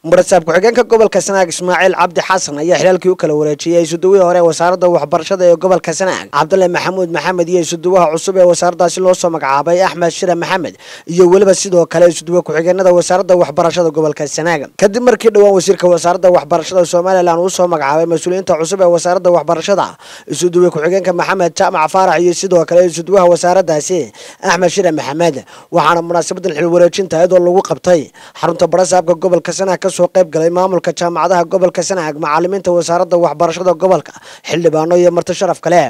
مرتب ku-xigeenka gobolka Sanaag Ismaaciil Cabdi Xasan ayaa xilaalkii u kala wareejiyay isuduwihii hore wasaaradda waxbarashada ee gobolka Sanaag Cabdulle Maxamuud Maxamed iyo isuduwaha cusub ee wasaaraddaasi loo soo magacaabay Axmed Shire Maxamed iyo waliba sidoo kale isuduwa ku-xigeenada wasaaradda waxbarashada gobolka Sanaag kadib markii dhawaan wasiirka wasaaradda waxbarashada Soomaaliland uu soo magacaabay mas'uuliyiinta cusub ee wasaaradda waxbarashada isuduwa ku-xigeenka Maxamed Jaamac Faarax iyo sidoo kale isuduwaha wasaaraddaasi Axmed Shire Maxamed waxaana munaasabadan xil wareejinta iyadoo lagu qabtay xarunta barasaabka gobolka Sanaag soo qayb galay maamulka jaamacadaha gobolka Sanaag macallimiinta wasaaradda waxbarashada gobolka xildhibaano iyo marti sharaf kale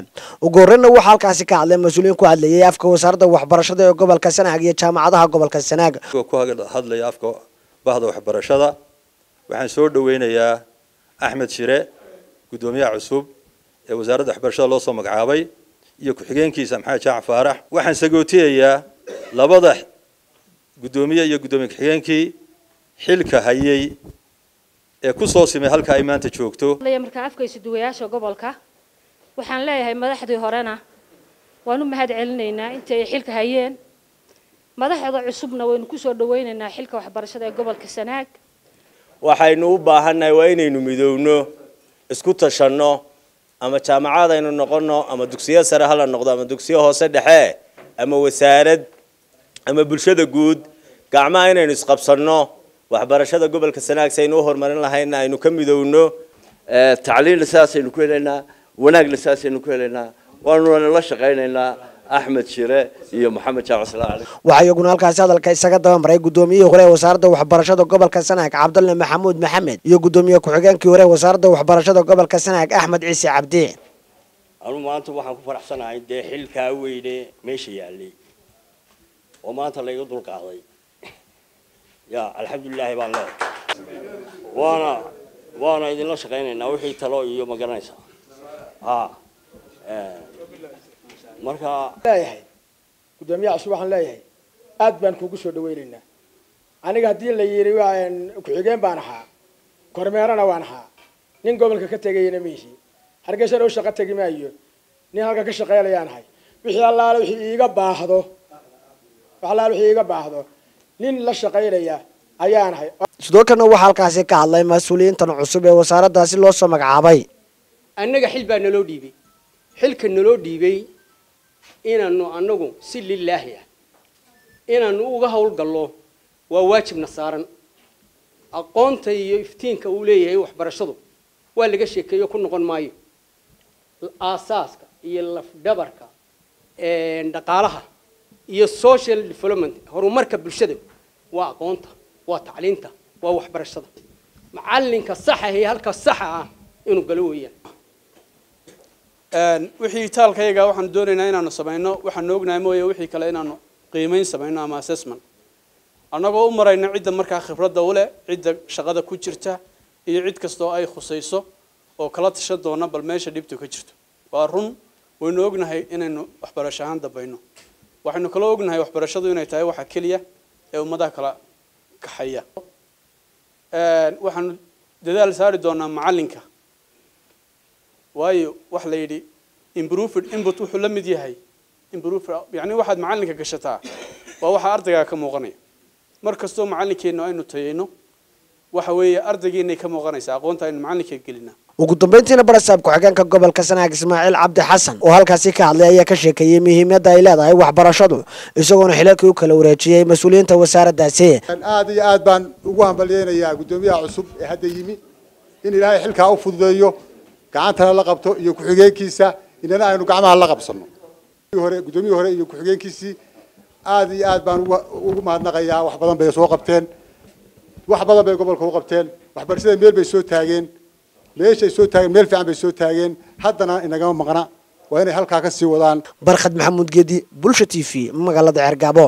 ugu horreynna waxa halkaasi ka hadlay mas'uuliyiin ku hadlayay afka wasaaradda waxbarashada ee gobolka Sanaag iyo jaamacadaha gobolka Sanaag ku hadlay afka bahda waxbarashada waxaan soo dhaweynayaa Axmed Shire gudoomiyaha cusub ee wasaaradda waxbarashada loo soo magacaabay iyo ku-xigeenkiisa Maxamed Jaamac Faarax waxaan sagootiyayaa labada gudoomiye iyo gudoomiye ku-xigeenkii xilka hayay ee ku soo simay halka ay maanta joogto marka afka isuduwayaasha gobolka waxaan leeyahay madaxdii horena waanu mahad celinaynaa inta ay xilka hayeen madaxda cusubna waynu ku soo dhaweynaynaa xilka waxbarashada ee gobolka Sanaag waxaynu u baahanahay waa inaynu midowno isku tashanno ama jaamacad aynu noqono ama dugsiyo sare hala noqdo ama dugsiyo hoose dhexe ama wasaarad ama bulshada guud gacmaha inaynu isqabsanno waxbarashada gobolka Sanaag saynu horumarin lahayn aynu ka midowno tacliin asaasaynu ku helaynaa wanaag asaasaynu ku helaynaa waanu la shaqaynaynaa Axmed Shire iyo Maxamed Jaamac Faarax waxa iyaguna halkaas hadalka isaga daba maray gudoomiyihii hore ee wasaaradda waxbarashada gobolka Sanaag Cabdulle Maxamuud Maxamed iyo gudoomiye ku-xigeenkii hore ee wasaaradda waxbarashada gobolka Sanaag Axmed Ciise Cabdi anu maanta waxaan ku faraxsanahay xilka weyne meesha yaalay oo maanta la iga dul qaaday يا الحمد لله بالله وانا إذن الله شقينا وحي تلو يوم قرنيسا مركا لا يحي قدام يا عشوة لا يحي أدبان كوكسو دويرنا أنا قاعدين اللي يريوان كحجين بانها كرميرانا وانها نين قبل كتجي نمشي هرجع لو شقة تجي معيو نين هرجع كشقة لي أنا هاي وحي الله لو حي يجب هذا وحلا لو حي يجب هذا nin la shaqeynaya ayaan hay sidoo kale waxa halkaas ka hadlay mas'uuliyiinta cusub ee wasaaraddaasi loo soo magacaabay annaga xil baa naloo dhiibay xilka naloo dhiibay inaanu annagu si lillaahi inaanu uga hawl gallo waa waajibna saaran aqoonta iyo iftiinka uu leeyahay waxbarashadu waa laga sheekeeyo ku noqon maayo aasaaska iyo laf dhabarka dhaqaalaha iyo social development horumarka bulshada waa aqoonta waa tacliinta waa waxbarashada macallinka sax ah ee halka sax ah inuu galo weeyaan wixii taalkayga waxaan doonaynaa inaanu sameeyno waxaan ognahay mooyee wixii kale inaanu qiimeyn sameeyno ama assessment anagoo u marayna cidda markaa khibradda u leh cidda shaqada ku jirta iyo cid kasta oo ay khusayso oo kala tashan doona bal meesha dhibtu ka jirto waa run waynu ognahay inaynu waxbarasho ahaan dambayno waxaynu kala ognahay waxbarashadu inay tahay waxa kaliya ee ummadaha kala kaxaya waxaan dadaal saari doonaa macallinka waayo wax la yidhi improved input wuxuu la mid yahay improved yani waxaad macallinka gashataa waa waxa ardayga ka muuqanaya mar kastoo macallinkeena aynu tayeyno waxa weeye ardaygeena ka muuqanaysa aqoonta aynu macallinka gelinaa ugu dambeyntiina barasaab ku-xigeenka gobolka Sanaag Ismaaciil Cabdi Xasan oo halkaasi ka hadlay ayaa ka sheekeeyay muhiimadda ay leedahay waxbarashadu isagoona xilaalkii u kala wareejiyay mas'uuliyiinta wasaaraddaasi aad iyo aad baan ugu hambalyeeynaa gudoomiyaha cusub ee hadda yimi in ilaahay xilka u fududeeyo gacantana la qabto iyo ku-xigeenkiisa inana aynu gacmaha la qabsano gudoomiyaha hore iyo ku-xigeenkiisii aad iyo aad baan ugu mahadnaqayaa wax badan bay soo qabteen wax badan bay gobolka u qabteen waxbarashada meel bay soo taageen meeshay soo taageen meel fiican bay soo taageen haddana inagama maqna waa inay halkaa ka sii wadaan barkhad maxamuud geedi bulsha TV magaalada Cergaabo